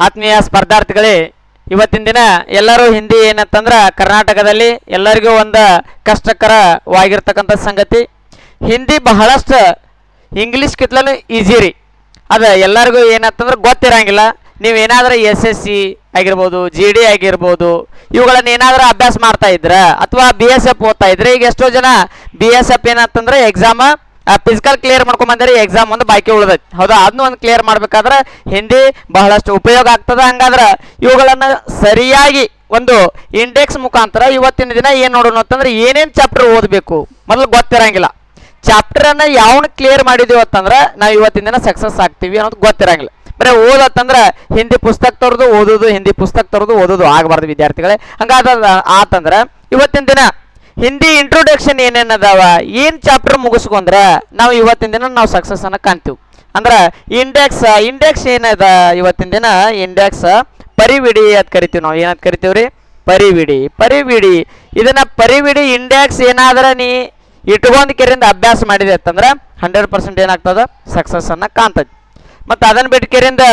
ಆತ್ಮೀಯ ಸ್ಪರ್ಧಾರ್ಥಿಗಳೇ, ಇವತ್ತಿನ ದಿನ ಎಲ್ಲರೂ ಹಿಂದಿ ಏನಂತಂದ್ರ ಕರ್ನಾಟಕದಲ್ಲಿ ಎಲ್ಲರಿಗೂ ಒಂದು ಕಷ್ಟಕರವಾಗಿರ್ತಕ್ಕಂಥ ಸಂಗತಿ. ಹಿಂದಿ ಬಹಳಷ್ಟು ಇಂಗ್ಲೀಷ್ ಕಿತ್ಲೂ ಈಜಿ ರೀ. ಅದು ಎಲ್ಲರಿಗೂ ಏನಂತಂದ್ರೆ ಗೊತ್ತಿರಂಗಿಲ್ಲ. ನೀವೇನಾದ್ರೂ SSC ಆಗಿರ್ಬೋದು, GD ಆಗಿರ್ಬೋದು, ಇವುಗಳನ್ನ ಏನಾದರೂ ಅಭ್ಯಾಸ ಮಾಡ್ತಾ ಇದ್ರ ಅಥವಾ BSF ಓದ್ತಾ ಇದ್ರೆ, ಈಗ ಎಷ್ಟೋ ಜನ BSF ಏನಂತಂದ್ರೆ ಎಕ್ಸಾಮ್ ಫಿಸಿಕಲ್ ಕ್ಲಿಯರ್ ಮಾಡ್ಕೊಂಬಂದ್ರೆ ಎಕ್ಸಾಮ್ ಒಂದು ಬಾಕಿ ಉಳಿದೈತಿ. ಹೌದಾ? ಅದನ್ನ ಒಂದು ಕ್ಲಿಯರ್ ಮಾಡ್ಬೇಕಾದ್ರೆ ಹಿಂದಿ ಬಹಳಷ್ಟು ಉಪಯೋಗ ಆಗ್ತದೆ. ಹಂಗಾದ್ರೆ ಇವುಗಳನ್ನು ಸರಿಯಾಗಿ ಒಂದು ಇಂಡೆಕ್ಸ್ ಮುಖಾಂತರ ಇವತ್ತಿನ ದಿನ ಏನು ನೋಡೋಣ ಅಂತಂದ್ರೆ ಏನೇನು ಚಾಪ್ಟರ್ ಓದಬೇಕು ಮೊದಲು ಗೊತ್ತಿರಂಗಿಲ್ಲ. ಚಾಪ್ಟರನ್ನು ಯಾವನ್ನ ಕ್ಲಿಯರ್ ಮಾಡಿದೀವಿ ಅಂತಂದ್ರೆ ನಾವು ಇವತ್ತಿನ ದಿನ ಸಕ್ಸಸ್ ಆಗ್ತೀವಿ ಅನ್ನೋದು ಗೊತ್ತಿರಂಗಿಲ್ಲ. ಬರೀ ಓದತ್ತಂದ್ರೆ ಹಿಂದಿ ಪುಸ್ತಕ ತರೋದು ಓದೋದು, ಹಿಂದಿ ಪುಸ್ತಕ ತರೋದು ಓದೋದು ಆಗಬಾರ್ದು ವಿದ್ಯಾರ್ಥಿಗಳೇ. ಹಂಗಾದ್ರೆ ಆತಂದ್ರೆ ಇವತ್ತಿನ ದಿನ ಹಿಂದಿ ಇಂಟ್ರೊಡಕ್ಷನ್ ಏನೇನು ಅದಾವ, ಏನು ಚಾಪ್ಟರ್ ಮುಗಿಸ್ಕೊಂಡ್ರೆ ನಾವು ಇವತ್ತಿನ ದಿನ ನಾವು ಸಕ್ಸಸ್ ಅನ್ನ ಕಾಣ್ತೀವಿ. ಅಂದ್ರೆ ಇಂಡೆಕ್ಸ್ ಏನದ ಇವತ್ತಿನ ದಿನ ಇಂಡೆಕ್ಸ್ ಪರಿವಿಡಿ ಅಂತ ಕರಿತೀವಿ ನಾವು. ಏನಂತ ಕರಿತೀವಿ ರೀ? ಪರಿವಿಡಿ. ಇದನ್ನ ಪರಿವಿಡಿ ಇಂಡೆಕ್ಸ್ ಏನಾದ್ರೆ ನೀ ಇಟ್ಕೊಂಡ್ ಕೆರಿಂದ ಅಭ್ಯಾಸ ಮಾಡಿದೆ ಅಂತಂದ್ರೆ 100% ಏನಾಗ್ತದ ಸಕ್ಸಸ್ ಅನ್ನ ಕಾಣ್ತದೆ. ಮತ್ತು ಅದನ್ನ ಬಿಟ್ಟು ಕೆರಿಂದ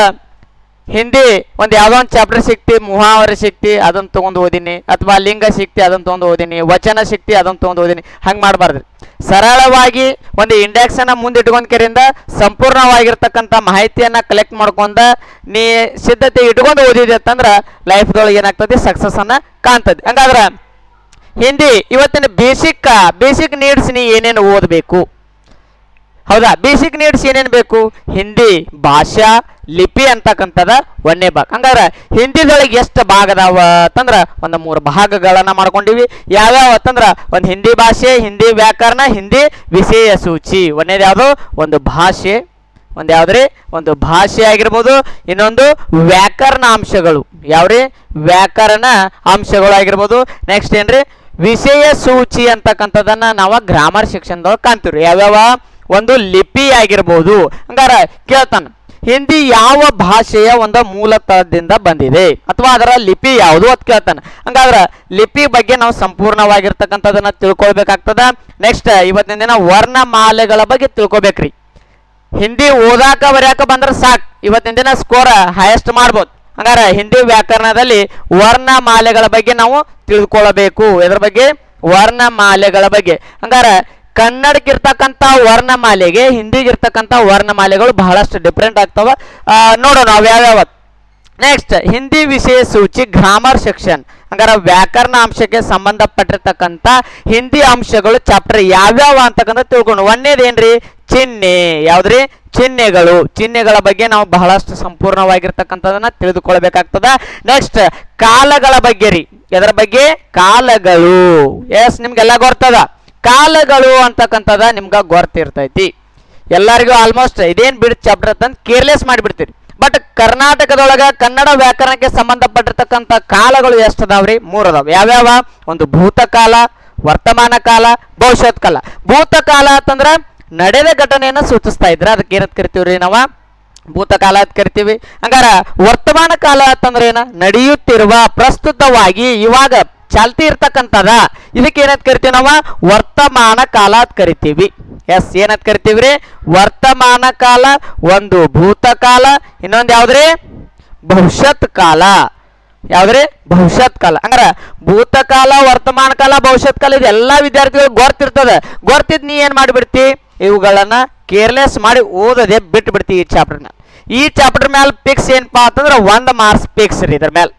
ಹಿಂದಿ ಒಂದು ಯಾವುದೋ ಒಂದು ಚಾಪ್ಟರ್ ಸಿಕ್ತಿ, ಮುಹಾವರೆ ಸಿಕ್ತಿ ಅದನ್ನು ತೊಗೊಂಡು ಓದಿನಿ, ಅಥವಾ ಲಿಂಗ ಸಿಕ್ತಿ ಅದನ್ನು ತೊಗೊಂಡು ಓದಿನಿ, ವಚನ ಸಿಕ್ತಿ ಅದನ್ನು ತೊಗೊಂಡು ಓದಿನಿ. ಹಂಗೆ ಮಾಡಬಾರ್ದು. ಸರಳವಾಗಿ ಒಂದು ಇಂಡೆಕ್ಸನ್ನು ಮುಂದಿಟ್ಕೊಂಡ್ ಕೆರಿಂದ ಸಂಪೂರ್ಣವಾಗಿರ್ತಕ್ಕಂಥ ಮಾಹಿತಿಯನ್ನು ಕಲೆಕ್ಟ್ ಮಾಡ್ಕೊಂಡ ನೀ ಸಿದ್ಧತೆ ಇಟ್ಕೊಂಡು ಓದಿದೆ ಅಂತಂದ್ರೆ ಲೈಫ್ದೊಳಗೆ ಏನಾಗ್ತದೆ ಸಕ್ಸಸ್ ಅನ್ನ ಕಾಣ್ತದೆ. ಹಂಗಾದ್ರೆ ಹಿಂದಿ ಇವತ್ತಿನ ಬೇಸಿಕ್ ನೀಡ್ಸ್ ನೀ ಏನೇನು ಓದಬೇಕು? ಹೌದಾ? ಬೇಸಿಕ್ ನೀಡ್ಸ್ ಏನೇನು ಬೇಕು? ಹಿಂದಿ ಭಾಷಾ ಲಿಪಿ ಅಂತಕ್ಕಂಥದ ಒಂದನೇ ಭಾಗ. ಹಂಗಾದ್ರೆ ಹಿಂದಿದೊಳಗೆ ಎಷ್ಟು ಭಾಗ ಅದಾವ ಅಂತಂದ್ರೆ ಒಂದು 3 ಭಾಗಗಳನ್ನ ಮಾಡ್ಕೊಂಡಿವಿ. ಯಾವ್ಯಾವ ಅಂತಂದ್ರೆ ಒಂದು ಹಿಂದಿ ಭಾಷೆ, ಹಿಂದಿ ವ್ಯಾಕರಣ, ಹಿಂದಿ ವಿಷಯ ಸೂಚಿ. ಒಂದೇದು ಯಾವುದು? ಒಂದು ಭಾಷೆ. ಒಂದು ಯಾವ್ದ್ರಿ? ಒಂದು ಭಾಷೆ ಆಗಿರ್ಬೋದು. ಇನ್ನೊಂದು ವ್ಯಾಕರಣ ಅಂಶಗಳು. ಯಾವ್ರಿ? ವ್ಯಾಕರಣ ಅಂಶಗಳು ಆಗಿರ್ಬೋದು. ನೆಕ್ಸ್ಟ್ ಏನ್ರಿ? ವಿಷಯ ಸೂಚಿ ಅಂತಕ್ಕಂಥದನ್ನ ನಾವು ಗ್ರಾಮರ್ ಸೆಕ್ಷನ್ದೊಳಗೆ ಕಾಣ್ತೀವ್ರಿ. ಯಾವ್ಯಾವ? ಒಂದು ಲಿಪಿ ಆಗಿರ್ಬೋದು. ಹಂಗಾರೆ ಕೇಳ್ತಾನ, ಹಿಂದಿ ಯಾವ ಭಾಷೆಯ ಒಂದು ಮೂಲತಃದಿಂದ ಬಂದಿದೆ ಅಥವಾ ಅದರ ಲಿಪಿ ಯಾವುದು ಅಂತ ಕೇಳ್ತಾನೆ. ಹಂಗಾದ್ರೆ ಲಿಪಿ ಬಗ್ಗೆ ನಾವು ಸಂಪೂರ್ಣವಾಗಿರ್ತಕ್ಕಂಥದನ್ನ ತಿಳ್ಕೊಳ್ಬೇಕಾಗ್ತದ. ನೆಕ್ಸ್ಟ್ ಇವತ್ತಿನ ದಿನ ವರ್ಣಮಾಲೆಗಳ ಬಗ್ಗೆ ತಿಳ್ಕೊಬೇಕ್ರಿ. ಹಿಂದಿ ಓದಾಕ ಬರೆಯಾಕ ಬಂದ್ರೆ ಸಾಕು, ಇವತ್ತಿನ ದಿನ ಸ್ಕೋರ್ ಹೈಯೆಸ್ಟ್ ಮಾಡ್ಬೋದು. ಹಂಗಾರೆ ಹಿಂದಿ ವ್ಯಾಕರಣದಲ್ಲಿ ವರ್ಣಮಾಲೆಗಳ ಬಗ್ಗೆ ನಾವು ತಿಳ್ಕೊಳ್ಬೇಕು. ಎದ್ರ ಬಗ್ಗೆ? ವರ್ಣಮಾಲೆಗಳ ಬಗ್ಗೆ. ಹಂಗಾರೆ ಕನ್ನಡಕ್ಕಿರ್ತಕ್ಕಂಥ ವರ್ಣಮಾಲೆಗೆ ಹಿಂದಿಗಿರ್ತಕ್ಕಂಥ ವರ್ಣಮಾಲೆಗಳು ಬಹಳಷ್ಟು ಡಿಫ್ರೆಂಟ್ ಆಗ್ತವೆ. ನೋಡೋಣ ಅವು ಯಾವ್ಯಾವ. ನೆಕ್ಸ್ಟ್ ಹಿಂದಿ ವಿಷಯ ಸೂಚಿ ಗ್ರಾಮರ್ ಸೆಕ್ಷನ್. ಹಂಗಾರೆ ವ್ಯಾಕರಣ ಅಂಶಕ್ಕೆ ಸಂಬಂಧಪಟ್ಟಿರ್ತಕ್ಕಂಥ ಹಿಂದಿ ಅಂಶಗಳು ಚಾಪ್ಟರ್ ಯಾವ್ಯಾವ ಅಂತಕ್ಕಂಥ ತಿಳ್ಕೊಂಡು. ಒಂದೇದೇನ್ರಿ? ಚಿಹ್ನೆ. ಯಾವ್ದ್ರಿ? ಚಿಹ್ನೆಗಳು. ಚಿಹ್ನೆಗಳ ಬಗ್ಗೆ ನಾವು ಬಹಳಷ್ಟು ಸಂಪೂರ್ಣವಾಗಿರ್ತಕ್ಕಂಥದನ್ನ ತಿಳಿದುಕೊಳ್ಬೇಕಾಗ್ತದ. ನೆಕ್ಸ್ಟ್ ಕಾಲಗಳ ಬಗ್ಗೆ ರೀ. ಎದರ ಬಗ್ಗೆ? ಕಾಲಗಳು. ಎಸ್, ನಿಮ್ಗೆಲ್ಲ ಗೊತ್ತದ. ಕಾಲಗಳು ಅಂತಕ್ಕಂಥದ ನಿಮ್ಗೆ ಗೊತ್ತಿರ್ತೈತಿ ಎಲ್ಲರಿಗೂ. ಆಲ್ಮೋಸ್ಟ್ ಇದೇನು ಬಿಡ್ ಚಾಪ್ಟರ್ ಅಂತಂದು ಕೇರ್ಲೆಸ್ ಮಾಡಿಬಿಡ್ತೀರಿ. ಬಟ್ ಕರ್ನಾಟಕದೊಳಗೆ ಕನ್ನಡ ವ್ಯಾಕರಣಕ್ಕೆ ಸಂಬಂಧಪಟ್ಟಿರ್ತಕ್ಕಂಥ ಕಾಲಗಳು ಎಷ್ಟು ಅದಾವ್ರಿ? 3 ಅದಾವ. ಯಾವ್ಯಾವ? ಒಂದು ಭೂತಕಾಲ, ವರ್ತಮಾನ ಕಾಲ, ಭವಿಷ್ಯತ್ ಕಾಲ. ಭೂತಕಾಲ ಅಂತಂದ್ರೆ ನಡೆದ ಘಟನೆಯನ್ನು ಸೂಚಿಸ್ತಾ ಇದ್ರೆ ಅದಕ್ಕೆ ಏನಂತ ಕರಿತೀವ್ರಿ ನಾವು? ಭೂತಕಾಲ ಅಂತ ಕರಿತೀವಿ. ಹಂಗಾರ ವರ್ತಮಾನ ಕಾಲ ಅಂತಂದ್ರೆ ಏನ? ನಡೆಯುತ್ತಿರುವ, ಪ್ರಸ್ತುತವಾಗಿ ಇವಾಗ ಚಾಲ್ತಿ ಇರ್ತಕ್ಕಂಥದ. ಇದಕ್ಕೆ ಏನಂತ ಕರಿತೀವಿ ನಾವು? ವರ್ತಮಾನ ಕಾಲ ಅಂತ ಕರಿತೀವಿ. ಎಸ್, ಏನಂತ ಕರಿತೀವ್ರಿ? ವರ್ತಮಾನ ಕಾಲ. ಒಂದು ಭೂತಕಾಲ, ಇನ್ನೊಂದು ಯಾವ್ದ್ರಿ? ಭವಿಷ್ಯತ್ ಕಾಲ. ಯಾವ್ದ್ರಿ? ಭವಿಷ್ಯತ್ ಕಾಲ. ಹಂಗಾರ ಭೂತಕಾಲ, ವರ್ತಮಾನ ಕಾಲ, ಭವಿಷ್ಯತ್ ಕಾಲ ಇದೆಲ್ಲ ವಿದ್ಯಾರ್ಥಿಗಳು ಗೊತ್ತಿರ್ತದೆ. ಗೊತ್ತಿದ್ ನೀ ಏನ್ ಮಾಡಿಬಿಡ್ತಿ? ಇವುಗಳನ್ನ ಕೇರ್ಲೆಸ್ ಮಾಡಿ ಓದದೆ ಬಿಟ್ಟು ಬಿಡ್ತಿ ಈ ಚಾಪ್ಟರ್ನ. ಈ ಚಾಪ್ಟರ್ ಮೇಲೆ ಪಿಕ್ಸ್ ಏನಪ್ಪಾ ಅಂತಂದ್ರೆ 1 ಮಾರ್ಕ್ಸ್ ಪಿಕ್ಸ್ ರೀ. ಇದ್ರ ಮೇಲೆ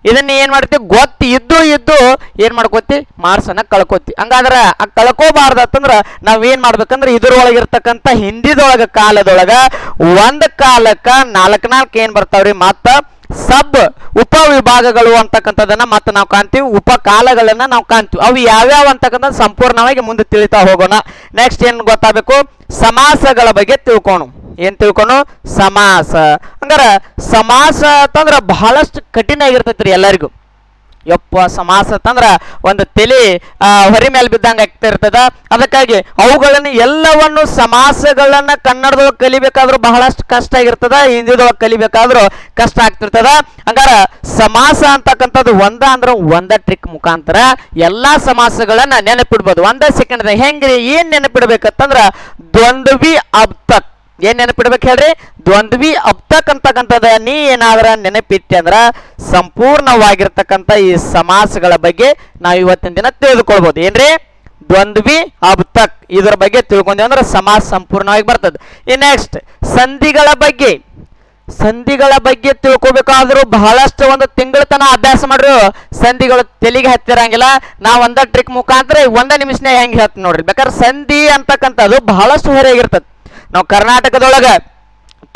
ಇದನ್ನ ಏನ್ ಮಾಡ್ತೀವಿ? ಗೊತ್ತು ಇದ್ದು ಏನ್ ಮಾಡ್ಕೋತಿ? ಮಾರ್ಕ್ಸ್ ಅನ್ನ ಕಳ್ಕೊತಿ. ಹಂಗಾದ್ರೆ ಕಳ್ಕೋಬಾರ್ದು ಅಂತಂದ್ರ ನಾವ್ ಏನ್ ಮಾಡ್ಬೇಕಂದ್ರೆ ಇದ್ರೊಳಗಿರ್ತಕ್ಕಂಥ ಹಿಂದಿದೊಳಗ ಕಾಲದೊಳಗ ಒಂದ್ ಕಾಲಕ್ಕ 4 ಏನ್ ಬರ್ತಾವ್ರಿ? ಮತ್ತ ಸಬ್ ಉಪವಿಭಾಗಗಳು ಅಂತಕ್ಕಂಥದನ್ನ ಮತ್ತೆ ನಾವು ಕಾಣ್ತೀವಿ. ಉಪಕಾಲಗಳನ್ನ ನಾವು ಕಾಣ್ತೀವಿ. ಅವು ಯಾವ್ಯಾವ ಅಂತಕ್ಕಂಥ ಸಂಪೂರ್ಣವಾಗಿ ಮುಂದೆ ತಿಳಿತಾ ಹೋಗೋಣ. ನೆಕ್ಸ್ಟ್ ಏನ್ ಗೊತ್ತಾಗಬೇಕು? ಸಮಾಸಗಳ ಬಗ್ಗೆ ತಿಳ್ಕೊಣ. ಏನ್ ತಿಳ್ಕೊನು? ಸಮಾಸ. ಹಂಗಾರ ಸಮಾಸ ಅಂತಂದ್ರ ಬಹಳಷ್ಟು ಕಠಿಣ ಆಗಿರ್ತೈತ್ರಿ ಎಲ್ಲರಿಗೂ. ಯಪ್ಪ, ಸಮಾಸ ಅಂತಂದ್ರ ಒಂದು ತಲೆ ಹೊರಿ ಮೇಲೆ ಬಿದ್ದಂಗ ಆಗ್ತಿರ್ತದ. ಅದಕ್ಕಾಗಿ ಅವುಗಳನ್ನ ಎಲ್ಲವನ್ನು ಸಮಾಸಗಳನ್ನ ಕನ್ನಡದೊಳಗೆ ಕಲಿಬೇಕಾದ್ರೂ ಬಹಳಷ್ಟು ಕಷ್ಟ ಆಗಿರ್ತದ, ಹಿಂದಿದೊಳಗೆ ಕಲಿಬೇಕಾದ್ರೂ ಕಷ್ಟ ಆಗ್ತಿರ್ತದ. ಹಂಗಾರ ಸಮಾಸ ಅಂತಕ್ಕಂಥದ್ದು ಒಂದ ಟ್ರಿಕ್ ಮುಖಾಂತರ ಎಲ್ಲಾ ಸಮಾಸಗಳನ್ನ ನೆನಪಿಡ್ಬೋದು 1 ಸೆಕೆಂಡ್. ಹೆಂಗ್ರಿ? ಏನ್ ನೆನಪಿಡ್ಬೇಕಂತಂದ್ರ ದ್ವಂದ್ವಿ ಅಬ್ತಕ್ ಏನ್ ನೆನಪಿಡ್ಬೇಕು ಹೇಳ್ರಿ, ದ್ವಂದ್ವಿ ಅಪ್ತಕ್ ಅಂತಕ್ಕಂಥದ್ದು ನೀ ಏನಾದ್ರ ನೆನಪಿಟ್ಟೆ ಅಂದ್ರ ಸಂಪೂರ್ಣವಾಗಿರ್ತಕ್ಕಂಥ ಈ ಸಮಾಸಗಳ ಬಗ್ಗೆ ನಾವು ಇವತ್ತಿನ ದಿನ ತಿಳಿದುಕೊಳ್ಬಹುದು. ಏನ್ರಿ, ದ್ವಂದ್ವಿ ಅಬ್ತಕ್ ಇದ್ರ ಬಗ್ಗೆ ತಿಳ್ಕೊಂಡ್ವಿ ಅಂದ್ರೆ ಸಮಾಸ ಸಂಪೂರ್ಣವಾಗಿ ಬರ್ತದೆ. ಈ ನೆಕ್ಸ್ಟ್ ಸಂಧಿಗಳ ಬಗ್ಗೆ ತಿಳ್ಕೊಬೇಕಾದ್ರೂ ಬಹಳಷ್ಟು ಒಂದು ತಿಂಗಳ ತನ ಅಭ್ಯಾಸ ಮಾಡ್ರು ಸಂಧಿಗಳು ತೆಲಿಗೆ ಹತ್ತಿರಂಗಿಲ್ಲ. ನಾವು ಒಂದ ಟ್ರಿಕ್ ಮುಖಾಂತರ ಒಂದ ನಿಮಿಷನೇ ಹೆಂಗೆ ಹೇಳ್ತೀನಿ ನೋಡ್ರಿ. ಬೇಕಾದ್ರೆ ಸಂಧಿ ಅಂತಕ್ಕಂಥದ್ದು ಬಹಳಷ್ಟು ಹೊರೆಯಾಗಿರ್ತದೆ. ನಾವು ಕರ್ನಾಟಕದೊಳಗ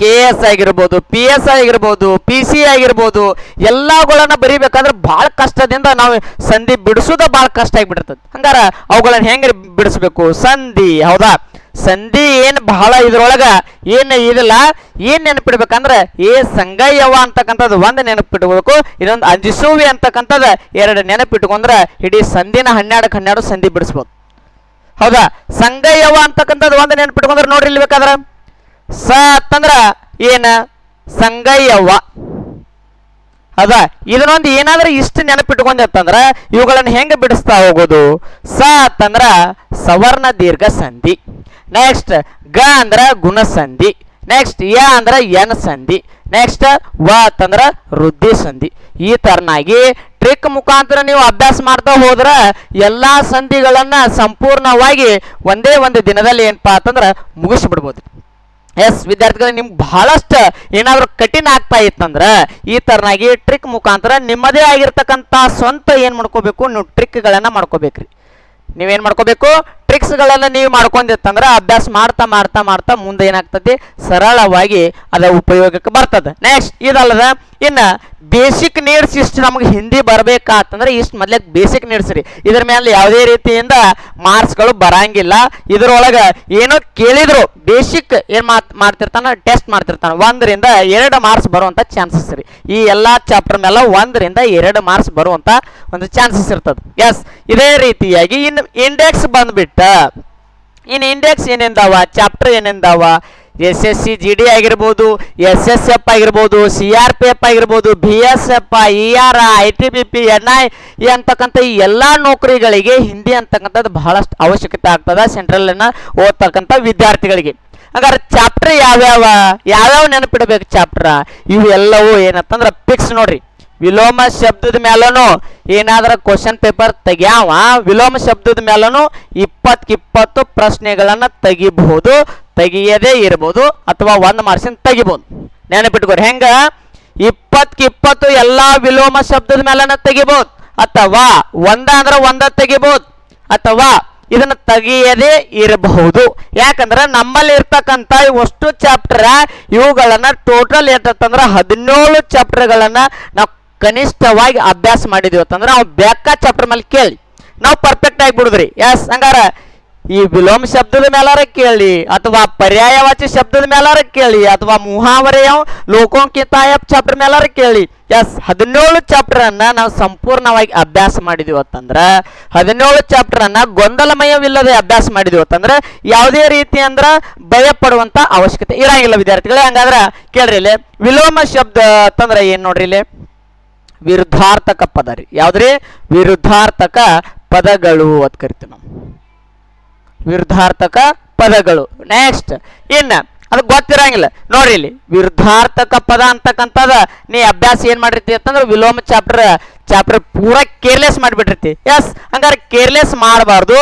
KS ಆಗಿರ್ಬೋದು, PS ಆಗಿರ್ಬೋದು, PC ಆಗಿರ್ಬೋದು, ಎಲ್ಲಗಳನ್ನ ಬರಿಬೇಕಾದ್ರೆ ಭಾಳ ಕಷ್ಟದಿಂದ ನಾವು ಸಂಧಿ ಬಿಡಿಸೋದ ಭಾಳ ಕಷ್ಟ ಆಗಿಬಿಡ್ತದೆ. ಹಂಗಾರ ಅವುಗಳನ್ನ ಹೆಂಗೆ ಬಿಡಿಸ್ಬೇಕು? ಸಂಧಿ, ಹೌದಾ? ಸಂಧಿ ಏನು ಬಹಳ ಇದ್ರೊಳಗ ಏನು ಇದಿಲ್ಲ. ಏನ್ ನೆನಪಿಡ್ಬೇಕಂದ್ರೆ ಸಂಗಯ್ಯವ ಅಂತಕ್ಕಂಥದ್ದು ಒಂದು ನೆನಪಿಟ್ಬೇಕು, ಇದೊಂದು ಅಂಜಿಸುವಿ ಅಂತಕ್ಕಂಥದ್ದು ಎರಡು ನೆನಪಿಟ್ಕೊಂಡ್ರೆ ಇಡೀ ಸಂಧಿನ 12 ಸಂಧಿ ಬಿಡಿಸ್ಬೋದು. ಹೌದಾ? ಸಂಗಯ್ಯವ ಅಂತಕ್ಕಂಥದ್ದು ಒಂದು ನೆನಪಿಟ್ಕೊಂಡ್ರೆ ನೋಡ್ರಿ ಇಲ್ಲಿ ಬೇಕಾದ್ರೆ ಸ ಅಂತಂದ್ರ ಏನ ಸಂಗಯ್ಯವ್ವ. ಹೌದಾ? ಇದನ್ನೊಂದು ಏನಾದ್ರೂ ಇಷ್ಟು ನೆನಪಿಟ್ಕೊಂಡಂತಂದ್ರ ಇವುಗಳನ್ನ ಹೆಂಗ ಬಿಡಿಸ್ತಾ ಹೋಗೋದು? ಸ ಅಂತಂದ್ರ ಸವರ್ಣ ದೀರ್ಘ ಸಂಧಿ. ನೆಕ್ಸ್ಟ್ ಗ ಅಂದ್ರ ಗುಣ ಸಂಧಿ. ನೆಕ್ಸ್ಟ್ ಯ ಅಂದ್ರ ಎನ್ ಸಂಧಿ. ನೆಕ್ಸ್ಟ್ ವ ಅಂತಂದ್ರ ವೃದ್ಧಿ ಸಂಧಿ. ಈ ತರನಾಗಿ ಟ್ರಿಕ್ ಮುಖಾಂತರ ನೀವು ಅಭ್ಯಾಸ ಮಾಡ್ತಾ ಹೋದ್ರ ಎಲ್ಲಾ ಸಂಧಿಗಳನ್ನ ಸಂಪೂರ್ಣವಾಗಿ ಒಂದೇ ಒಂದು ದಿನದಲ್ಲಿ ಏನಪ್ಪಾ ಅಂತಂದ್ರ ಮುಗಿಸ್ಬಿಡ್ಬೋದು. ಎಸ್ ವಿದ್ಯಾರ್ಥಿಗಳು, ನಿಮ್ಗೆ ಬಹಳಷ್ಟು ಏನಾದರೂ ಕಠಿಣ ಆಗ್ತಾ ಇತ್ತಂದ್ರೆ ಈ ತರನಾಗಿ ಟ್ರಿಕ್ ಮುಖಾಂತರ ನಿಮ್ಮದೇ ಆಗಿರ್ತಕ್ಕಂಥ ಸ್ವಂತ ಏನು ಮಾಡ್ಕೋಬೇಕು, ನೀವು ಟ್ರಿಕ್ಗಳನ್ನು ಮಾಡ್ಕೋಬೇಕ್ರಿ. ನೀವೇನು ಮಾಡ್ಕೋಬೇಕು? ಟ್ರಿಕ್ಸ್ಗಳನ್ನು ನೀವು ಮಾಡ್ಕೊಂಡಿತ್ತಂದ್ರೆ ಅಭ್ಯಾಸ ಮಾಡ್ತಾ ಮಾಡ್ತಾ ಮಾಡ್ತಾ ಮುಂದೆ ಏನಾಗ್ತದೆ, ಸರಳವಾಗಿ ಅದ ಉಪಯೋಗಕ್ಕೆ ಬರ್ತದೆ. ನೆಕ್ಸ್ಟ್ ಇದಲ್ಲದ ಇನ್ನು ಬೇಸಿಕ್ ನೀಡ್ಸ್ ಇಷ್ಟು ನಮಗೆ ಹಿಂದಿ ಬರಬೇಕಾತಂದ್ರೆ ಇಷ್ಟು ಮೊದಲೇ ಬೇಸಿಕ್ ನೀಡ್ಸ್ ರೀ. ಇದ್ರ ಮೇಲೆ ಯಾವುದೇ ರೀತಿಯಿಂದ ಮಾರ್ಕ್ಸ್ಗಳು ಬರಂಗಿಲ್ಲ. ಇದ್ರೊಳಗೆ ಏನೋ ಕೇಳಿದ್ರು ಬೇಸಿಕ್ ಏನು ಮಾಡ್ತಿರ್ತಾನ, ಟೆಸ್ಟ್ ಮಾಡ್ತಿರ್ತಾನೆ. 1 ರಿಂದ 2 ಮಾರ್ಕ್ಸ್ ಬರುವಂಥ ಚಾನ್ಸಸ್ ರೀ. ಈ ಎಲ್ಲ ಚಾಪ್ಟರ್ ಮೇಲೆ 1 ರಿಂದ 2 ಮಾರ್ಕ್ಸ್ ಬರುವಂಥ ಒಂದು ಚಾನ್ಸಸ್ ಇರ್ತದೆ. ಎಸ್, ಇದೇ ರೀತಿಯಾಗಿ ಇನ್ನು ಇಂಡೆಕ್ಸ್ ಬಂದ್ಬಿಟ್ಟು ಇನ್ನು ಇಂಡೆಕ್ಸ್ ಏನೇಂದಾವ, ಚಾಪ್ಟರ್ ಏನೇಂದಾವ, SSC GD ಆಗಿರ್ಬೋದು, SSF ಆಗಿರ್ಬೋದು, CRPF ಆಗಿರ್ಬೋದು, BSF, ER, ITBP, NI ಅಂತಕ್ಕಂಥ ಈ ಎಲ್ಲ ನೌಕರಿಗಳಿಗೆ ಹಿಂದಿ ಅಂತಕ್ಕಂಥದ್ದು ಬಹಳಷ್ಟು ಅವಶ್ಯಕತೆ ಆಗ್ತದೆ ಸೆಂಟ್ರಲ್ನ ಓದ್ತಕ್ಕಂಥ ವಿದ್ಯಾರ್ಥಿಗಳಿಗೆ. ಹಾಗಾದ್ರೆ ಚಾಪ್ಟರ್ ಯಾವ್ಯಾವ ನೆನಪಿಡಬೇಕು ಚಾಪ್ಟರ್? ಇವು ಎಲ್ಲವೂ ಏನಂತಂದ್ರೆ ಫಿಕ್ಸ್ ನೋಡ್ರಿ. ವಿಲೋಮ ಶಬ್ದದ ಮೇಲೂ ಏನಾದ್ರ ಕ್ವಶನ್ ಪೇಪರ್ ತೆಗ್ಯಾವ, ವಿಲೋಮ ಶಬ್ದದ ಮೇಲೂ 20 ಪ್ರಶ್ನೆಗಳನ್ನ ತೆಗಿಬಹುದು, ತೆಗಿಯದೇ ಇರ್ಬೋದು, ಅಥವಾ 1 ಮಾರ್ಕ್ಸಿನ ತೆಗಿಬಹುದು. ನೆನಪಿಟ್ಕೋರಿ. ಹೆಂಗ 20 ಎಲ್ಲಾ ವಿಲೋಮ ಶಬ್ದದ ಮೇಲನ ತೆಗಿಬಹುದು, ಅಥವಾ ಒಂದ ತೆಗಿಬಹುದು, ಅಥವಾ ಇದನ್ನ ತೆಗಿಯದೇ ಇರಬಹುದು. ಯಾಕಂದ್ರೆ ನಮ್ಮಲ್ಲಿ ಇರ್ತಕ್ಕಂಥ ಅಷ್ಟು ಚಾಪ್ಟರ್ ಇವುಗಳನ್ನ ಟೋಟಲ್ ಎಷ್ಟಂದ್ರೆ 17 ಚಾಪ್ಟರ್ಗಳನ್ನ ನಾವು ಕನಿಷ್ಠವಾಗಿ ಅಭ್ಯಾಸ ಮಾಡಿದೀವಿ ಅಂತಂದ್ರೆ ನಾವು ಬ್ಯಾಕ ಚಾಪ್ಟರ್ ಮೇಲೆ ಕೇಳಿ ನಾವು ಪರ್ಫೆಕ್ಟ್ ಆಗಿ ಬಿಡುದ್ರಿ. ಎಸ್, ಹಂಗಾರ ಈ ವಿಲೋಮ ಶಬ್ದದ ಮೇಲಾರ ಕೇಳಿ, ಅಥವಾ ಪರ್ಯಾಯವಾಚಿ ಶಬ್ದದ ಮೇಲಾರ ಕೇಳಿ, ಅಥವಾ ಮುಹಾವರೆಯ ಲೋಕೋಂಕಿತಾಯ ಚಾಪ್ಟರ್ ಮೇಲಾರ ಕೇಳಿ. ಎಸ್, 17 ಚಾಪ್ಟರ್ ಅನ್ನ ನಾವು ಸಂಪೂರ್ಣವಾಗಿ ಅಭ್ಯಾಸ ಮಾಡಿದೀವಿ ಅಂತಂದ್ರ 17 ಚಾಪ್ಟರ್ ಅನ್ನ ಗೊಂದಲಮಯವಿಲ್ಲದೆ ಅಭ್ಯಾಸ ಮಾಡಿದೀವಿ ಅಂತಂದ್ರೆ ಯಾವುದೇ ರೀತಿ ಅಂದ್ರ ಭಯ ಪಡುವಂತ ಅವಶ್ಯಕತೆ ಇರಂಗಿಲ್ಲ ವಿದ್ಯಾರ್ಥಿಗಳೇ. ಹಂಗಾದ್ರ ಕೇಳ್ರಿ, ಇಲ್ಲಿ ವಿಲೋಮ ಶಬ್ದ ಅಂತಂದ್ರೆ ಏನ್ ನೋಡ್ರಿ, ಇಲ್ಲಿ ವಿರುದ್ಧಾರ್ಥಕ ಪದ ರೀ. ಯಾವ್ದ್ರಿ? ವಿರುದ್ಧಾರ್ಥಕ ಪದಗಳು ಅಂತ ಕರಿತೀವಿ ನಾವು, ವಿರುದ್ಧಾರ್ಥಕ ಪದಗಳು. ನೆಕ್ಸ್ಟ್ ಇನ್ನು ಅದು ಗೊತ್ತಿರಂಗಿಲ್ಲ ನೋಡ್ರಿ, ಇಲ್ಲಿ ವಿರುದ್ಧಾರ್ಥಕ ಪದ ಅಂತಕ್ಕಂಥದ ನೀ ಅಭ್ಯಾಸ ಏನ್ ಮಾಡಿರ್ತಿ ಅಂತಂದ್ರೆ ವಿಲೋಮ ಚಾಪ್ಟರ್ ಪೂರಾ ಕೇರ್ಲೆಸ್ ಮಾಡಿಬಿಟ್ಟಿರ್ತಿ. ಎಸ್, ಹಂಗಾರೆ ಕೇರ್ಲೆಸ್ ಮಾಡಬಾರ್ದು.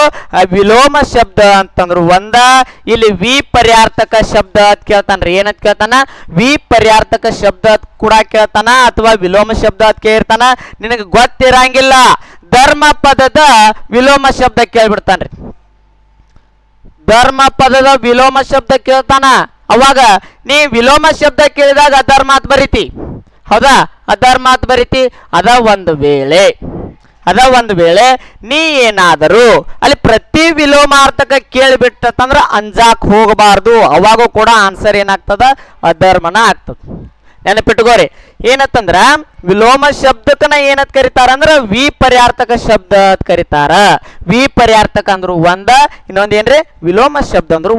ವಿಲೋಮ ಶಬ್ದ ಅಂತಂದ್ರು ಇಲ್ಲಿ ವಿಪರ್ಯಾರ್ಥಕ ಶಬ್ದ ಅಂತ ಕೇಳ್ತಾನ್ರಿ. ಏನಂತ ಕೇಳ್ತಾನ? ವಿಪರ್ಯಾರ್ಥಕ ಶಬ್ದ ಕೂಡ ಕೇಳ್ತಾನ, ಅಥವಾ ವಿಲೋಮ ಶಬ್ದ ಅಂತ ಕೇಳ್ತಾನ. ನಿನಗೆ ಗೊತ್ತಿರಂಗಿಲ್ಲ, ಧರ್ಮ ಪದದ ವಿಲೋಮ ಶಬ್ದ ಕೇಳ್ಬಿಡ್ತಾನ್ರಿ. ಧರ್ಮ ಪದದ ವಿಲೋಮ ಶಬ್ದ ಕೇಳ್ತಾನ. ಅವಾಗ ನೀ ವಿಲೋಮ ಶಬ್ದ ಕೇಳಿದಾಗ ಅಧರ್ಮ ಅಂತ ಬರೀತಿ. ಹೌದಾ? ಅಧರ್ಮ ಅಂತ ಬರೀತಿ. ಅದ ಒಂದು ವೇಳೆ ನೀ ಏನಾದರೂ ಅಲ್ಲಿ ಪ್ರತಿ ವಿಲೋಮಾರ್ಥಕ ಕೇಳಿಬಿಟ್ಟಂದ್ರ ಅಂಜಾಕ್ ಹೋಗಬಾರ್ದು. ಅವಾಗೂ ಕೂಡ ಆನ್ಸರ್ ಏನಾಗ್ತದ? ಅಧರ್ಮನ ಆಗ್ತದ. ನೆನಪಿಟ್ಕೋರಿ. ಏನಂತಂದ್ರ ವಿಲೋಮ ಶಬ್ದಕ್ಕನ ಏನಂತ ಕರೀತಾರ ಅಂದ್ರ ವಿಪರ್ಯಾರ್ಥಕ ಶಬ್ದ ಅಂತ ಕರೀತಾರ. ವಿಪರ್ಯಾರ್ಥಕ ಅಂದ್ರು ಇನ್ನೊಂದ್ ಏನ್ರಿ? ವಿಲೋಮ ಶಬ್ದ ಅಂದ್ರು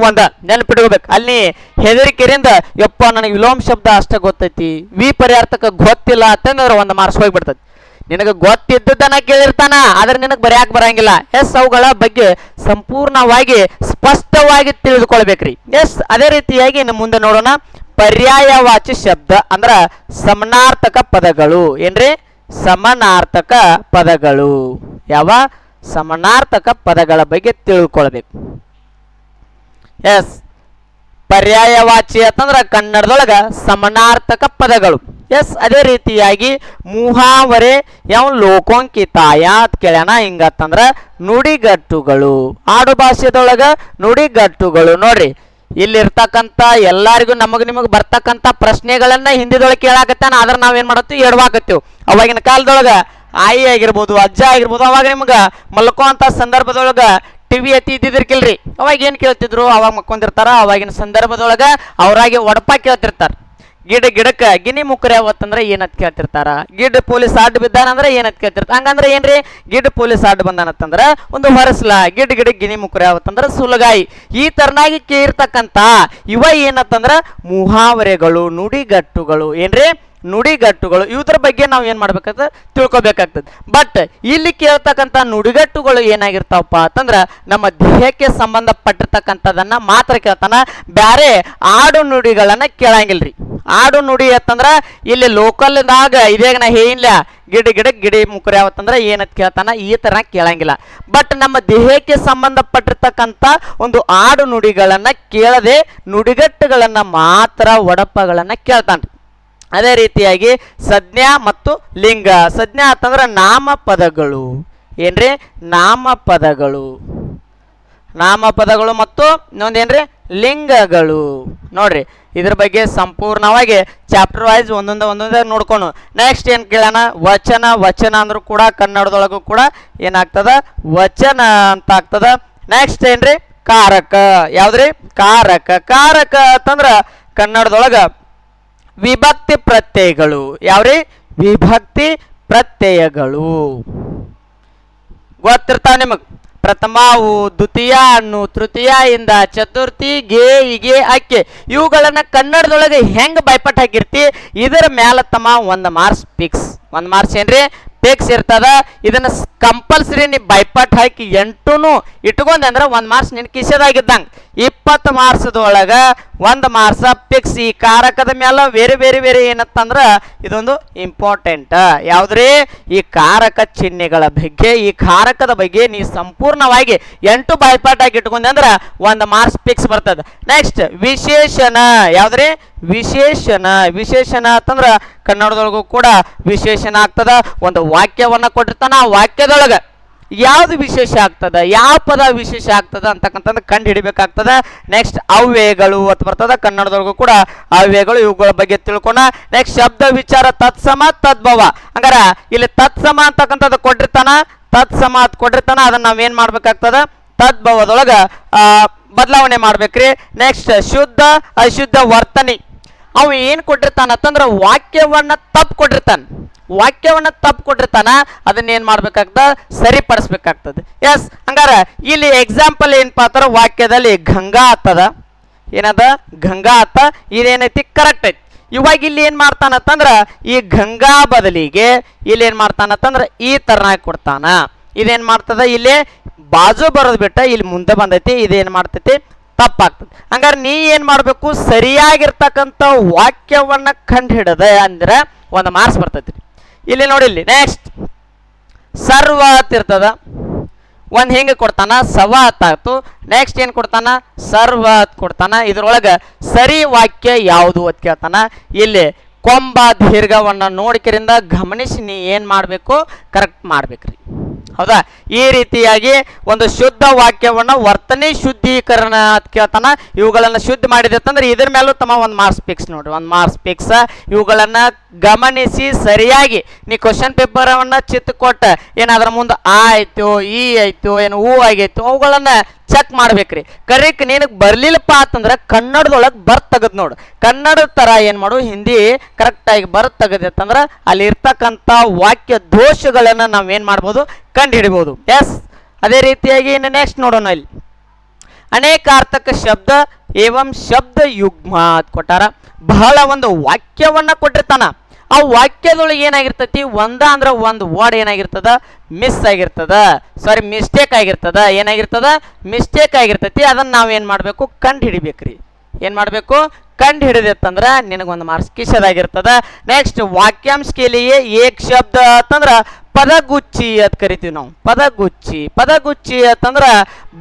ನೆನಪಿಟ್ಕೋಬೇಕು. ಅಲ್ಲಿ ಹೆದರಿಕೆರಿಂದ ಯಪ್ಪ ನನಗೆ ವಿಲೋಮ ಶಬ್ದ ಅಷ್ಟ ಗೊತ್ತೈತಿ, ವಿಪರ್ಯಾರ್ಥಕ ಗೊತ್ತಿಲ್ಲ ಅಂತಂದ್ರೆ 1 ಮಾರ್ಕ್ಸ್ ಹೋಗ್ಬಿಡ್ತೈತಿ. ನಿನಗೆ ಗೊತ್ತಿದ್ದದನ್ನ ಕೇಳಿರ್ತಾನ, ಆದ್ರೆ ನಿನಗೆ ಬರೆಯಾಕ ಬರಂಗಿಲ್ಲ. ಎಸ್, ಅವುಗಳ ಬಗ್ಗೆ ಸಂಪೂರ್ಣವಾಗಿ ಸ್ಪಷ್ಟವಾಗಿ ತಿಳಿದುಕೊಳ್ಬೇಕ್ರಿ. ಎಸ್, ಅದೇ ರೀತಿಯಾಗಿ ಇನ್ನು ಮುಂದೆ ನೋಡೋಣ. ಪರ್ಯಾಯವಾಚಿ ಶಬ್ದ ಅಂದ್ರ ಸಮನಾರ್ಥಕ ಪದಗಳು. ಏನ್ರಿ? ಸಮನಾರ್ಥಕ ಪದಗಳು. ಯಾವ ಸಮನಾರ್ಥಕ ಪದಗಳ ಬಗ್ಗೆ ತಿಳ್ಕೊಳ್ಬೇಕು. ಎಸ್, ಪರ್ಯಾಯವಾಚಿ ಅಂತಂದ್ರ ಕನ್ನಡದೊಳಗ ಸಮನಾರ್ಥಕ ಪದಗಳು. ಎಸ್, ಅದೇ ರೀತಿಯಾಗಿ ಮುಹಾವರೆ ಯಾವ ಲೋಕೋಂಕಿತಾಯ ಅಂತ ಕೇಳ್ಯಾನ. ಹಿಂಗತ್ತಂದ್ರ ನುಡಿಗಟ್ಟುಗಳು. ಆಡು ಭಾಷೆದೊಳಗ ನುಡಿಗಟ್ಟುಗಳು. ನೋಡ್ರಿ, ಇಲ್ಲಿರ್ತಕ್ಕಂಥ ಎಲ್ಲರಿಗೂ ನಮಗ್ ನಿಮಗ್ ಬರ್ತಕ್ಕಂಥ ಪ್ರಶ್ನೆಗಳನ್ನ ಹಿಂದಿದೊಳಗೆ ಕೇಳಾಕತ್ತಾನ, ಆದ್ರೆ ನಾವೇನ್ ಮಾಡತ್ತೀವಿ? ಎಡವಾಕತ್ತೀವಿ. ಅವಾಗಿನ ಕಾಲದೊಳಗ ಆಯಿ ಆಗಿರ್ಬೋದು, ಅಜ್ಜ ಆಗಿರ್ಬೋದು, ಅವಾಗ ನಿಮ್ಗ ಮಲ್ಕೋ ಅಂತ ಸಂದರ್ಭದೊಳಗ ಟಿವಿ ಎತ್ತಿ ಇದ್ದಿದ್ರಿಕಿಲ್ರಿ. ಅವಾಗ ಏನ್ ಕೇಳ್ತಿದ್ರು? ಅವಾಗ ಮಕ್ಕೊಂಡಿರ್ತಾರ. ಅವಾಗಿನ ಸಂದರ್ಭದೊಳಗ ಅವರಾಗಿ ಒಡಪ ಕೇಳ್ತಿರ್ತಾರ. ಗಿಡಕ್ಕ ಗಿನಿ ಮುಕ್ರಿ ಯಾವತ್ತಂದ್ರೆ ಏನತ್ ಕೇಳ್ತಿರ್ತಾರ. ಗಿಡ್ ಪೊಲೀಸ್ ಅಡ್ಡ ಬಿದ್ದಾನಂದ್ರೆ ಏನತ್ ಕೇಳ್ತಿರ್ತಾರ. ಹಂಗಂದ್ರೆ ಏನ್ರಿ? ಗಿಡ್ ಪೊಲೀಸ್ ಅಡ್ಡ ಬಂದಾನತ್ತಂದ್ರ ಒಂದು ಹೊರಸ್ಲ, ಗಿಡ್ ಗಿನಿ ಮುಕ್ರಿ ಯಾವತ್ತಂದ್ರ ಸುಲಗಾಯಿ. ಈ ತರನಾಗಿ ಕೇಳಿರ್ತಕ್ಕಂತ ಇವ ಏನತ್ತಂದ್ರ ಮುಹಾವರೆಗಳು, ನುಡಿಗಟ್ಟುಗಳು. ಏನ್ರಿ? ನುಡಿಗಟ್ಟುಗಳು. ಇದ್ರ ಬಗ್ಗೆ ನಾವು ಏನ್ ಮಾಡ್ಬೇಕಾಗ್ತದೆ? ತಿಳ್ಕೊಬೇಕಾಗ್ತದೆ. ಬಟ್ ಇಲ್ಲಿ ಕೇಳ್ತಕ್ಕಂಥ ನುಡಿಗಟ್ಟುಗಳು ಏನಾಗಿರ್ತಾವಪ್ಪ ಅಂತಂದ್ರ ನಮ್ಮ ದೇಹಕ್ಕೆ ಸಂಬಂಧಪಟ್ಟಿರ್ತಕ್ಕಂಥದನ್ನ ಮಾತ್ರ ಕೇಳ್ತಾನ. ಬ್ಯಾರೆ ಆಡು ನುಡಿಗಳನ್ನ ಕೇಳಂಗಿಲ್ರಿ. ಆಡು ನುಡಿ ಅಂತಂದ್ರ ಇಲ್ಲಿ ಲೋಕಲ್ದಾಗ ಇದೇಗ ನಾ ಹೇಳಿಲ್ಲ, ಗಿಡಿ ಮುಕ್ರಿ ಯಾವತ್ತಂದ್ರ ಏನತ್ ಕೇಳ್ತಾನ, ಈ ತರ ಕೇಳಂಗಿಲ್ಲ. ಬಟ್ ನಮ್ಮ ದೇಹಕ್ಕೆ ಸಂಬಂಧಪಟ್ಟಿರ್ತಕ್ಕಂಥ ಒಂದು ಆಡು ನುಡಿಗಳನ್ನ ಕೇಳದೆ ನುಡಿಗಟ್ಟುಗಳನ್ನ ಮಾತ್ರ, ಒಡಪಗಳನ್ನ ಕೇಳ್ತಾನ್ರಿ. ಅದೇ ರೀತಿಯಾಗಿ ಸಂಜ್ಞಾ ಮತ್ತು ಲಿಂಗ. ಸಂಜ್ಞಾ ಅಂತಂದ್ರೆ ನಾಮಪದಗಳು. ಏನ್ರಿ? ನಾಮಪದಗಳು. ನಾಮಪದಗಳು ಮತ್ತು ಇನ್ನೊಂದೇನ್ರಿ? ಲಿಂಗಗಳು. ನೋಡ್ರಿ, ಇದ್ರ ಬಗ್ಗೆ ಸಂಪೂರ್ಣವಾಗಿ ಚಾಪ್ಟರ್ ವೈಸ್ ಒಂದೊಂದೇ ನೋಡ್ಕೊಂಡು ನೆಕ್ಸ್ಟ್ ಏನ್ ಕೇಳೋಣ? ವಚನ. ವಚನ ಅಂದ್ರೂ ಕೂಡ ಕನ್ನಡದೊಳಗೂ ಕೂಡ ಏನಾಗ್ತದ? ವಚನ ಅಂತ ಆಗ್ತದ. ನೆಕ್ಸ್ಟ್ ಏನ್ರಿ? ಕಾರಕ. ಯಾವ್ದ್ರಿ? ಕಾರಕ. ಕಾರಕ ಅಂತಂದ್ರ ಕನ್ನಡದೊಳಗ ವಿಭಕ್ತಿ ಪ್ರತ್ಯಯಗಳು. ಯಾವ್ರಿ? ವಿಭಕ್ತಿ ಪ್ರತ್ಯಯಗಳು. ಗೊತ್ತಿರ್ತಾವ ನಿಮಗ್. ಪ್ರಥಮಾವು, ದ್ವಿತೀಯ ಅನ್ನು, ತೃತೀಯ ಇಂದ, ಚತುರ್ಥಿ, ಗೆ, ಇಗೆ, ಅಕ್ಕೆ. ಇವುಗಳನ್ನ ಕನ್ನಡದೊಳಗೆ ಹೆಂಗ್ ಬೈಪಟ್ ಹಾಕಿರ್ತಿ? ಇದರ ಮ್ಯಾಲ ತಮ್ಮ 1 ಮಾರ್ಕ್ಸ್ ಫಿಕ್ಸ್. 1 ಮಾರ್ಕ್ಸ್ ಏನ್ರಿ? ಫಿಕ್ಸ್ ಇರ್ತದ. ಇದನ್ನ ಕಂಪಲ್ಸರಿ ನೀ ಬೈಪಟ್ ಹಾಕಿ 8 ಇಟ್ಕೊಂಡೆ ಅಂದ್ರೆ 1 ಮಾರ್ಕ್ಸ್ ನಿನ್ ಕಿಸೆದಾಗಿದ್ದಂಗ. 20 ಮಾರ್ಕ್ಸದೊಳಗ 1 ಮಾರ್ಕ್ಸ್ ಫಿಕ್ಸ್. ಈ ಕಾರಕದ ಮ್ಯಾಲ ಬೇರೆ ಏನತ್ತಂದ್ರ ಇದೊಂದು ಇಂಪಾರ್ಟೆಂಟ್. ಯಾವ್ದ್ರಿ? ಈ ಕಾರಕ ಚಿಹ್ನೆಗಳ ಬಗ್ಗೆ, ಈ ಕಾರಕದ ಬಗ್ಗೆ ನೀ ಸಂಪೂರ್ಣವಾಗಿ 8 ಬಾಯ್ಪಾಟ್ ಹಾಕಿ ಇಟ್ಕೊಂಡೆ ಅಂದ್ರ 1 ಮಾರ್ಕ್ಸ್ ಫಿಕ್ಸ್ ಬರ್ತದ. ನೆಕ್ಸ್ಟ್ ವಿಶೇಷಣ. ಯಾವ್ದ್ರಿ? ವಿಶೇಷಣ. ವಿಶೇಷಣ ಅಂತಂದ್ರ ಕನ್ನಡದೊಳಗೂ ಕೂಡ ವಿಶೇಷಣ ಆಗ್ತದ. ಒಂದು ವಾಕ್ಯವನ್ನ ಕೊಟ್ಟಿರ್ತಾನ, ಆ ವಾಕ್ಯದೊಳಗ ಯಾವ್ದು ವಿಶೇಷ ಆಗ್ತದ, ಯಾವ ಪದ ವಿಶೇಷ ಆಗ್ತದ ಅಂತಕ್ಕಂಥದ್ದು ಕಂಡು ಹಿಡಿಬೇಕಾಗ್ತದ. ನೆಕ್ಸ್ಟ್ ಅವ್ಯಯಗಳು ಅಂತ ಬರ್ತದ. ಕನ್ನಡದೊಳಗೂ ಕೂಡ ಅವ್ಯಯಗಳು, ಇವುಗಳ ಬಗ್ಗೆ ತಿಳ್ಕೊಣ. ನೆಕ್ಸ್ಟ್ ಶಬ್ದ ವಿಚಾರ ತತ್ಸಮ ತದ್ಭವ. ಹಂಗಾರ ಇಲ್ಲಿ ತತ್ಸಮ ಅಂತಕ್ಕಂಥದ್ದು ಕೊಟ್ಟಿರ್ತಾನ, ತತ್ಸಮ ಅಂತ ಕೊಟ್ಟಿರ್ತಾನ. ಅದನ್ನ ನಾವೇನ್ ಮಾಡ್ಬೇಕಾಗ್ತದ? ತದ್ಭವದೊಳಗ ಬದಲಾವಣೆ ಮಾಡ್ಬೇಕ್ರಿ. ನೆಕ್ಸ್ಟ್ ಶುದ್ಧ ಅಶುದ್ಧ ವರ್ತನೆ. ಅವ ಏನ್ ಕೊಟ್ಟಿರ್ತಾನಂತಂದ್ರ ವಾಕ್ಯವನ್ನ ತಪ್ಪು ಕೊಟ್ಟಿರ್ತಾನ. ವಾಕ್ಯವನ್ನ ತಪ್ಪು ಕೊಟ್ಟಿರ್ತಾನ, ಅದನ್ನ ಏನ್ ಮಾಡ್ಬೇಕಾಗ್ತದ? ಸರಿಪಡಿಸ್ಬೇಕಾಗ್ತದೆ. ಎಸ್, ಹಂಗಾರ ಇಲ್ಲಿ ಎಕ್ಸಾಂಪಲ್ ಏನಪ್ಪಾ ಅಂತಾರ, ವಾಕ್ಯದಲ್ಲಿ ಗಂಗಾ ಆಗ್ತದ. ಏನದ? ಗಂಗಾ ಅತ್ತ. ಇದೇನೈತಿ? ಕರೆಕ್ಟ್ ಐತಿ. ಇವಾಗ ಇಲ್ಲಿ ಏನ್ ಮಾಡ್ತಾನಂತಂದ್ರ ಈ ಗಂಗಾ ಬದಲಿಗೆ ಇಲ್ಲಿ ಏನ್ ಮಾಡ್ತಾನಂತಂದ್ರ ಈ ತರನಾಗಿ ಕೊಡ್ತಾನ. ಇದೇನ್ ಮಾಡ್ತದ? ಇಲ್ಲಿ ಬಾಜು ಬರೋದ್ ಬಿಟ್ಟ ಇಲ್ಲಿ ಮುಂದೆ ಬಂದೈತಿ. ಇದೇನ್ ಮಾಡ್ತೈತಿ? ತಪ್ಪಾಗ್ತದೆ. ಹಂಗಾರೆ ನೀ ಏನ್ ಮಾಡ್ಬೇಕು? ಸರಿಯಾಗಿರ್ತಕ್ಕಂಥ ವಾಕ್ಯವನ್ನ ಕಂಡು ಹಿಡದ ಅಂದ್ರೆ 1 ಮಾರ್ಕ್ಸ್ ಬರ್ತೈತಿ. ಇಲ್ಲಿ ನೋಡಿ, ಇಲ್ಲಿ ನೆಕ್ಸ್ಟ್ ಸರ್ವ ಇರ್ತದ. ಒಂದು ಹಿಂಗೆ ಕೊಡ್ತಾನ, ಸವ ಆಯ್ತು. ನೆಕ್ಸ್ಟ್ ಏನು ಕೊಡ್ತಾನ? ಸರ್ವ ಕೊಡ್ತಾನ. ಇದ್ರೊಳಗೆ ಸರಿ ವಾಕ್ಯ ಯಾವುದು ಅಂತ ಕೇಳ್ತಾನ. ಇಲ್ಲಿ ಕೊಂಬ ದೀರ್ಘವನ್ನ ನೋಡಿಕರಿಂದ ಗಮನಿಸಿ ನೀ ಏನು ಮಾಡಬೇಕು? ಕರೆಕ್ಟ್ ಮಾಡ್ಬೇಕ್ರಿ. ಹೌದಾ? ಈ ರೀತಿಯಾಗಿ ಒಂದು ಶುದ್ಧ ವಾಕ್ಯವನ್ನ ವರ್ತನೆ ಶುದ್ಧೀಕರಣ ಅಂತ ಕೇಳ್ತಾನ. ಇವುಗಳನ್ನ ಶುದ್ಧ ಮಾಡಿದೆ ಅಂತಂದ್ರೆ ಇದ್ರ ಮೇಲೂ ತಮ್ಮ 1 ಮಾರ್ಕ್ಸ್ ಫಿಕ್ಸ್. ನೋಡ್ರಿ, 1 ಮಾರ್ಕ್ಸ್ ಫಿಕ್ಸ್. ಇವುಗಳನ್ನ ಗಮನಿಸಿ ಸರಿಯಾಗಿ ನೀ ಕ್ವಶನ್ ಪೇಪರವನ್ನ ಚಿತ್ತ ಕೊಟ್ಟ ಏನಾದ್ರ ಮುಂದೆ ಆ ಆಯ್ತು, ಈ ಆಯ್ತು, ಏನು ಹೂ ಆಗೈತು, ಅವುಗಳನ್ನ ಚೆಕ್ ಮಾಡ್ಬೇಕ್ರಿ. ಕರೆಕ್ಟ್ ನಿನಗೆ ಬರ್ಲಿಲ್ಲಪ್ಪ ಅಂತಂದ್ರೆ ಕನ್ನಡದೊಳಗೆ ಬರ್ತ್ ತೆಗದ್ ನೋಡು. ಕನ್ನಡ ತರ ಏನ್ ಮಾಡು, ಹಿಂದಿ ಕರೆಕ್ಟ್ ಆಗಿ ಬರ್ತ್ ತೆಗದತ್ತಂದ್ರ ಅಲ್ಲಿ ಇರ್ತಕ್ಕಂಥ ವಾಕ್ಯ ದೋಷಗಳನ್ನ ನಾವೇನ್ ಮಾಡ್ಬೋದು? ಕಂಡು ಹಿಡಿಬಹುದು. ಎಸ್, ಅದೇ ರೀತಿಯಾಗಿ ಇನ್ನು ನೆಕ್ಸ್ಟ್ ನೋಡೋಣ. ಇಲ್ಲಿ ಅನೇಕಾರ್ಥಕ ಶಬ್ದ ಏವಂ ಶಬ್ದ ಯುಗ್ಮ ಅಂತ ಕೊಟ್ಟಾರ. ಬಹಳ ಒಂದು ವಾಕ್ಯವನ್ನ ಕೊಟ್ಟಿರ್ತಾನ. ಆ ವಾಕ್ಯದೊಳಗೆ ಏನಾಗಿರ್ತೈತಿ ಒಂದ ಅಂದ್ರೆ ಒಂದು ವರ್ಡ್ ಏನಾಗಿರ್ತದ ಮಿಸ್ ಆಗಿರ್ತದ, ಸಾರಿ ಮಿಸ್ಟೇಕ್ ಆಗಿರ್ತದ. ಏನಾಗಿರ್ತದ ಮಿಸ್ಟೇಕ್ ಆಗಿರ್ತೈತಿ. ಅದನ್ನ ನಾವು ಏನು ಮಾಡಬೇಕು ಕಂಡು ಹಿಡಿಬೇಕ್ರಿ. ಏನು ಮಾಡಬೇಕು ಕಂಡು ಹಿಡಿದತ್ತಂದ್ರೆ ನಿನಗೊಂದು ಮಾರ್ಕ್ಸ್ ಕಿಶದಾಗಿರ್ತದ. ನೆಕ್ಸ್ಟ್ ವಾಕ್ಯಾಂಶ ಕೇಳಿಯೇ ಏಕ್ ಶಬ್ದ ಅಂತಂದ್ರೆ ಪದಗುಚ್ಚಿ ಅಂತ ಕರಿತೀವಿ ನಾವು. ಪದಗುಚ್ಚಿ ಅಂತಂದ್ರೆ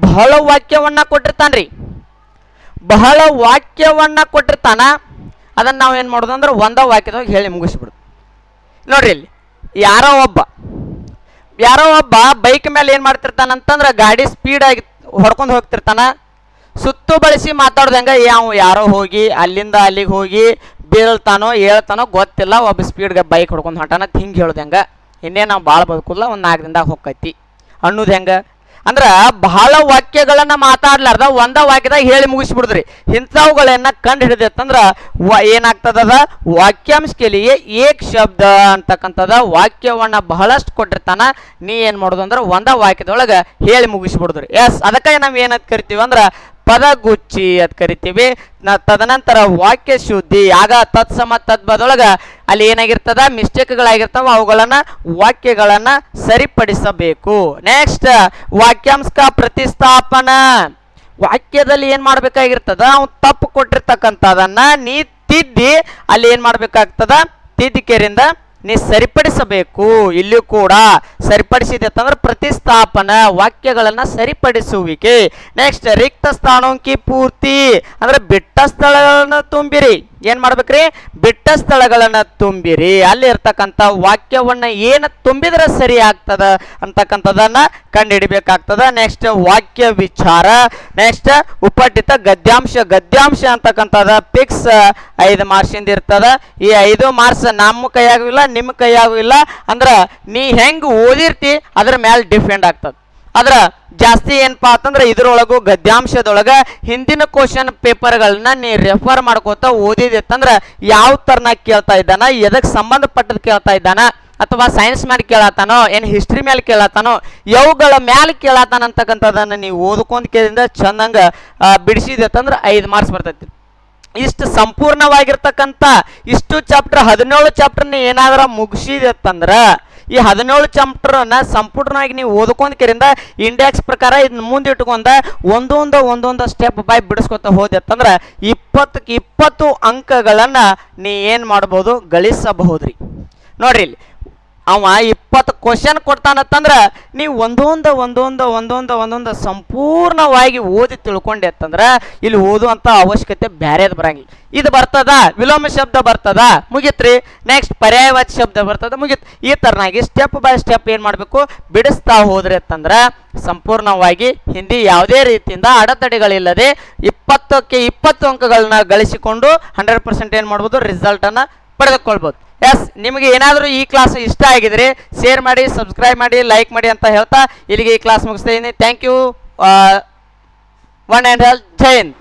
ಬಹಳ ವಾಕ್ಯವನ್ನ ಕೊಟ್ಟಿರ್ತಾನ್ರಿ, ಬಹಳ ವಾಕ್ಯವನ್ನ ಕೊಟ್ಟಿರ್ತಾನ. ಅದನ್ನ ನಾವು ಏನು ಮಾಡೋದು ಅಂದ್ರೆ ಒಂದ ವಾಕ್ಯದಾಗ ಹೇಳಿ ಮುಗಿಸ್ಬಿಡುದು. ನೋಡ್ರಿ ಇಲ್ಲಿ ಯಾರೋ ಒಬ್ಬ ಬೈಕ್ ಮೇಲೆ ಏನು ಮಾಡ್ತಿರ್ತಾನಂತಂದ್ರೆ ಗಾಡಿ ಸ್ಪೀಡಾಗಿ ಹೊಡ್ಕೊಂಡು ಹೋಗ್ತಿರ್ತಾನ. ಸುತ್ತು ಬಳಸಿ ಮಾತಾಡ್ದಂಗ ಯಾರೋ ಹೋಗಿ ಅಲ್ಲಿಂದ ಅಲ್ಲಿಗೆ ಹೋಗಿ ಬೀಳ್ತಾನೋ ಹೇಳ್ತಾನೋ ಗೊತ್ತಿಲ್ಲ, ಒಬ್ಬ ಸ್ಪೀಡ್ಗೆ ಬೈಕ್ ಹೊಡ್ಕೊಂಡು ಹೊಂಟಾನ ಹಿಂಗೆ ಹೇಳ್ದಂಗ ಇನ್ನೇ ನಾವು ಭಾಳ ಬದುಕುಲ್ಲ, ಒಂದು 4 ದಿನದಾಗ ಹೋಗ್ತೈತಿ ಅನ್ನೋದು ಹೆಂಗೆ ಅಂದ್ರೆ ಬಹಳ ವಾಕ್ಯಗಳನ್ನ ಮಾತಾಡ್ಲಾರ್ದ ಒಂದ ವಾಕ್ಯದಾಗ ಹೇಳಿ ಮುಗಿಸ್ಬಿಡುದ್ರಿ. ಇಂಥವುಗಳನ್ನ ಕಂಡು ಹಿಡಿದತ್ತಂದ್ರ ಏನಾಗ್ತದ ವಾಕ್ಯಾಂಶ ಕೇಳಿಯೇ ಏಕ್ ಶಬ್ದ ಅಂತಕ್ಕಂಥದ ವಾಕ್ಯವನ್ನ ಬಹಳಷ್ಟು ಕೊಟ್ಟಿರ್ತಾನ. ನೀ ಏನು ಮಾಡೋದು ಅಂದ್ರೆ ಒಂದ ವಾಕ್ಯದೊಳಗೆ ಹೇಳಿ ಮುಗಿಸ್ಬಿಡುದ್ರಿ. ಎಸ್, ಅದಕ್ಕಾಗಿ ನಾವು ಏನಂತ ಕರಿತೀವಿ ಅಂದ್ರೆ ಪದಗುಚ್ಚಿ ಅಂತ ಕರಿತೀವಿ. ತದನಂತರ ವಾಕ್ಯ ಶುದ್ಧಿ ಆಗ ತತ್ಸಮ ತದ್ಬದೊಳಗ ಅಲ್ಲಿ ಏನಾಗಿರ್ತದ ಮಿಸ್ಟೇಕ್ಗಳಾಗಿರ್ತಾವ, ಅವುಗಳನ್ನ ವಾಕ್ಯಗಳನ್ನ ಸರಿಪಡಿಸಬೇಕು. ನೆಕ್ಸ್ಟ್ ವಾಕ್ಯಾಂಶ ಪ್ರತಿಸ್ಥಾಪನ. ವಾಕ್ಯದಲ್ಲಿ ಏನ್ ಮಾಡ್ಬೇಕಾಗಿರ್ತದ ಅವ್ನು ತಪ್ಪು ಕೊಟ್ಟಿರ್ತಕ್ಕಂಥದನ್ನ ನೀ ತಿದ್ದಿ ಅಲ್ಲಿ ಏನ್ ಮಾಡ್ಬೇಕಾಗ್ತದ ತಿದ್ದಿಕೆರಿಂದ ನೀ ಸರಿಪಡಿಸಬೇಕು. ಇಲ್ಲಿಯೂ ಕೂಡ ಸರಿಪಡಿಸಿದೆ ಅಂತಂದ್ರೆ ಪ್ರತಿಸ್ಥಾಪನ ವಾಕ್ಯಗಳನ್ನ ಸರಿಪಡಿಸುವಿಕೆ. ನೆಕ್ಸ್ಟ್ ರಿಕ್ತ ಸ್ಥಾನಾಂಕಿ ಪೂರ್ತಿ ಅಂದ್ರೆ ಬಿಟ್ಟ ಸ್ಥಳಗಳನ್ನ ತುಂಬಿರಿ. ಏನ್ ಮಾಡ್ಬೇಕ್ರಿ ಬಿಟ್ಟ ಸ್ಥಳಗಳನ್ನ ತುಂಬಿರಿ. ಅಲ್ಲಿ ಇರ್ತಕ್ಕಂಥ ವಾಕ್ಯವನ್ನ ಏನು ತುಂಬಿದ್ರೆ ಸರಿ ಆಗ್ತದ ಅಂತಕ್ಕಂಥದನ್ನ ಕಂಡು ಹಿಡಿಬೇಕಾಗ್ತದ. ನೆಕ್ಸ್ಟ್ ವಾಕ್ಯ ವಿಚಾರ. ನೆಕ್ಸ್ಟ್ ಉಪಠಿತ ಗದ್ಯಾಂಶ ಅಂತಕ್ಕಂಥದ ಫಿಕ್ಸ್ 5 ಮಾರ್ಕ್ಸಿಂದ ಇರ್ತದ. ಈ 5 ಮಾರ್ಕ್ಸ್ ನಮ್ಮ ಕೈಯಾಗೂ ಇಲ್ಲ ನಿಮ್ಮ ಕೈಯಾಗೂ ಇಲ್ಲ. ಅಂದ್ರ ನೀ ಹೆಂಗ್ ಓದಿರ್ತಿ ಅದ್ರ ಮೇಲೆ ಡಿಪೆಂಡ್ ಆಗ್ತದ. ಅದ್ರ ಜಾಸ್ತಿ ಏನಪ್ಪಾ ಅಂತಂದ್ರೆ ಇದ್ರೊಳಗು ಗದ್ಯಾಂಶದೊಳಗ ಹಿಂದಿನ ಕ್ವಶನ್ ಪೇಪರ್ಗಳನ್ನ ನೀ ರೆಫರ್ ಮಾಡ್ಕೋತ ಓದಿದೆತ್ತಂದ್ರ ಯಾವ ತರನಾಗಿ ಕೇಳ್ತಾ ಇದ್ದಾನ, ಎದಕ್ಕೆ ಸಂಬಂಧಪಟ್ಟದ್ ಕೇಳ್ತಾ ಇದ್ದಾನ, ಅಥವಾ ಸೈನ್ಸ್ ಮೇಲೆ ಕೇಳತ್ತಾನೋ ಏನು ಹಿಸ್ಟ್ರಿ ಮೇಲೆ ಕೇಳತ್ತಾನೋ ಯಾವುಗಳ ಮೇಲೆ ಕೇಳತ್ತಾನ ಅಂತಕ್ಕಂಥದನ್ನ ನೀವು ಓದ್ಕೊಂಡ್ ಕೇಳಿಂದ ಚಂದಂಗ ಬಿಡಿಸಿದೆತ್ತಂದ್ರೆ 5 ಮಾರ್ಕ್ಸ್ ಬರ್ತೈತಿ. ಇಷ್ಟು ಸಂಪೂರ್ಣವಾಗಿರ್ತಕ್ಕಂಥ ಇಷ್ಟು ಚಾಪ್ಟರ್ 17 ಚಾಪ್ಟರ್ನ ಏನಾದ್ರ ಮುಗಿಸಿದತ್ತಂದ್ರ ಈ 17 ಚಾಪ್ಟರ್ನ ಸಂಪೂರ್ಣವಾಗಿ ನೀವು ಓದ್ಕೊಂಡ್ ಕೇರಿಂದ ಇಂಡೆಕ್ಸ್ ಪ್ರಕಾರ ಇದನ್ನ ಮುಂದೆ ಇಟ್ಕೊಂಡ ಒಂದೊಂದು ಸ್ಟೆಪ್ ಬೈ ಬಿಡಿಸ್ಕೊತ ಹೋದತ್ತಂದ್ರ 20ಕ್ಕೆ 20 ಅಂಕಗಳನ್ನ ನೀ ಏನು ಮಾಡ್ಬೋದು ಗಳಿಸಬಹುದ್ರಿ. ನೋಡ್ರಿ ಇಲ್ಲಿ ಅವ 20 ಕ್ವಶನ್ ಕೊಡ್ತಾನತ್ತಂದ್ರ ನೀವು ಒಂದೊಂದು ಸಂಪೂರ್ಣವಾಗಿ ಓದಿ ತಿಳ್ಕೊಂಡೆ ಅಂತಂದ್ರ ಇಲ್ಲಿ ಓದುವಂತ ಅವಶ್ಯಕತೆ ಬ್ಯಾರೇದ್ ಬರಂಗಿಲ್ಲ. ಇದು ಬರ್ತದ ವಿಲೋಮ ಶಬ್ದ ಬರ್ತದ ಮುಗಿತ್ರಿ. ನೆಕ್ಸ್ಟ್ ಪರ್ಯಾಯವಾಚಿ ಶಬ್ದ ಬರ್ತದ ಮುಗಿತ್. ಈ ತರನಾಗಿ ಸ್ಟೆಪ್ ಬೈ ಸ್ಟೆಪ್ ಏನ್ ಮಾಡ್ಬೇಕು ಬಿಡಿಸ್ತಾ ಹೋದ್ರಿ ಅಂತಂದ್ರ ಸಂಪೂರ್ಣವಾಗಿ ಹಿಂದಿ ಯಾವುದೇ ರೀತಿಯಿಂದ ಅಡೆತಡೆಗಳಿಲ್ಲದೆ 20ಕ್ಕೆ 20 ಅಂಕಗಳನ್ನ ಗಳಿಸಿಕೊಂಡು 100% ಏನ್ ಮಾಡ್ಬೋದು ರಿಸಲ್ಟ್ ಅನ್ನ ಪಡೆದುಕೊಳ್ಬಹುದು. ಎಸ್, ನಿಮಗೆ ಏನಾದರೂ ಈ ಕ್ಲಾಸ್ ಇಷ್ಟ ಆಗಿದ್ರೆ ಶೇರ್ ಮಾಡಿ, ಸಬ್ಸ್ಕ್ರೈಬ್ ಮಾಡಿ, ಲೈಕ್ ಮಾಡಿ ಅಂತ ಹೇಳ್ತಾ ಇಲ್ಲಿಗೆ ಈ ಕ್ಲಾಸ್ ಮುಗಿಸ್ತಾ ಇದ್ದೀನಿ. Thank you. One and all. ಜೈ ಹಿಂದ್.